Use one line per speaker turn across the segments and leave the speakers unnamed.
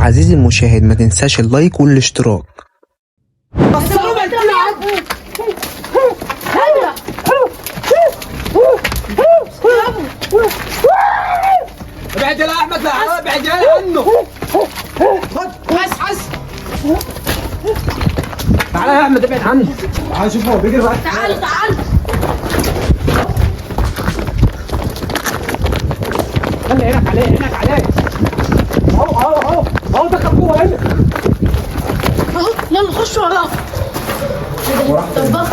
عزيزي المشاهد ما تنساش اللايك والاشتراك.
ابعد يا احمد، لا ابعد عنه. حس تعال يا احمد، ابعد عنه. تعال شوف هو بيجري بقى. تعال خلي عينك عليه. اهو دخل جوه هنا.
اهو يلا خش وراه. طب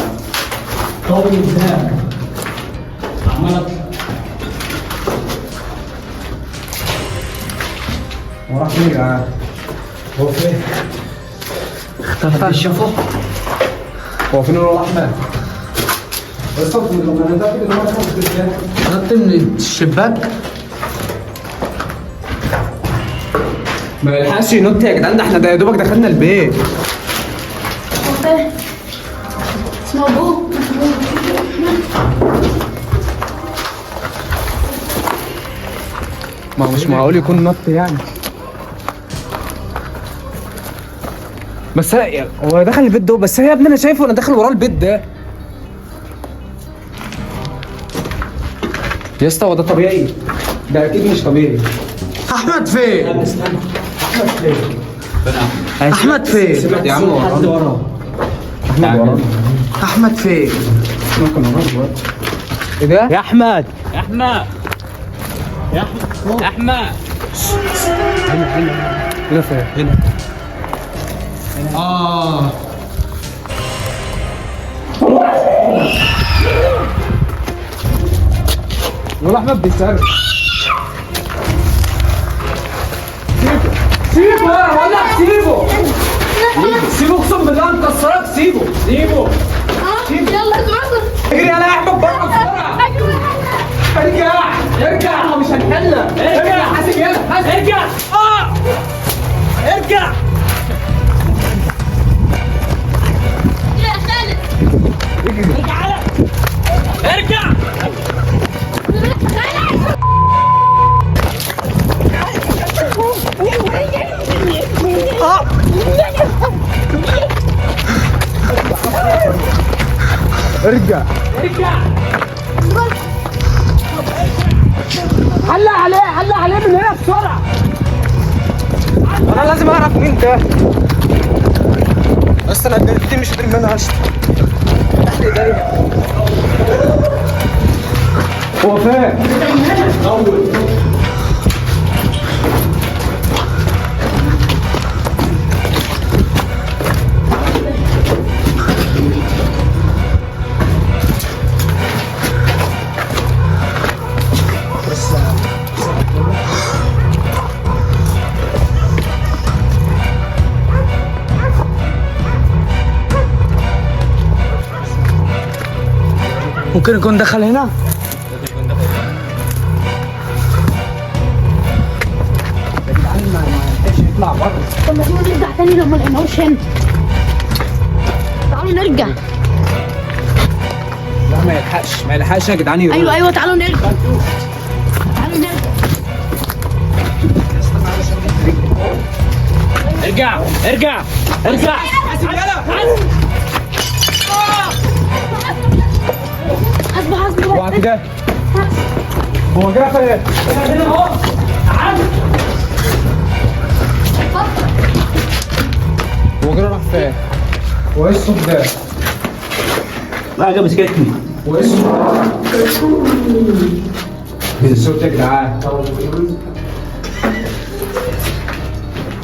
طول ازاي عمال وراح فين يا جدعان؟ هو فين؟ اختفى. شافه؟ هو فين هو احمد؟ بس انا متاكد ان هو نط من الشباك. ما يلحقش ينط يا جدعان، ده احنا يا دوبك دخلنا البيت.
اسمه ابوه.
ما هو مش معقول يكون نط يعني. بس هو دخل البيت ده، بس يا ابني انا شايفه انا داخل وراه البيت ده. يا اسطى هو ده طبيعي؟ ده اكيد مش طبيعي. احمد فين؟ احمد فين؟ سمعت يا عم وراه. احمد فين؟ ممكن وراه دلوقتي. ايه ده؟
يا احمد
هنا فين؟ هنا. والله احمد بيسرق. سيبه يا ولد، سيبه اقسم بالله مكسرك. سيبه
يلا اتوصل.
اجري يا احمد بره بسرعه. ارجع مش هنحلها. ارجع حاسب، يلا ارجع. ارجع
يا خالد
ارجع.
ارجع. حلق عليه من هنا بسرعه. انا لازم اعرف مين ده. بس انا دي مش قادر منها اصلا. تحت ايديا. هو فين؟ ممكن يكون دخل هنا. يا جدعان ما لحقش يطلع بره.
طب ما تيجي نرجع تاني لو ما لقيناهوش هنا. تعالوا نرجع.
لا ما يلحقش يا جدعان يروح.
ايوه تعالوا نرجع.
ارجع.
حاسبه
هو كده. هو كده فين؟ هنا اهو. تعال. هو كده راح فين؟ هو ايه الصوت ده؟
حاجه مسكتني.
هو ايه الصوت؟ ايه الصوت يا جدعان؟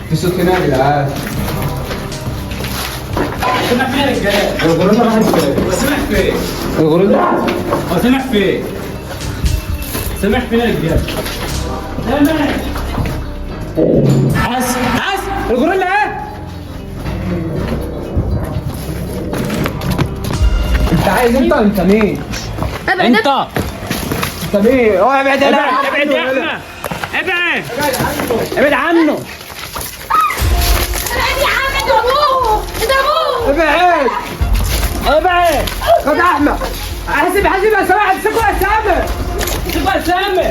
في صوت هنا يا جدعان.
سمع فين يا رجاله؟
الغرزة راحت فين؟
سمع فين؟
الغرزة؟
سمع فين يا رجاله؟ حس
الغرزة ايه؟ انت عايز انت مين؟
انت
مين؟ هو ابعد
ابعد يا احمد. ابعد عنه. ابعد.
خد احمد. حاسب يا سامح، امسكوا يا سامح.
شوف يا سامي.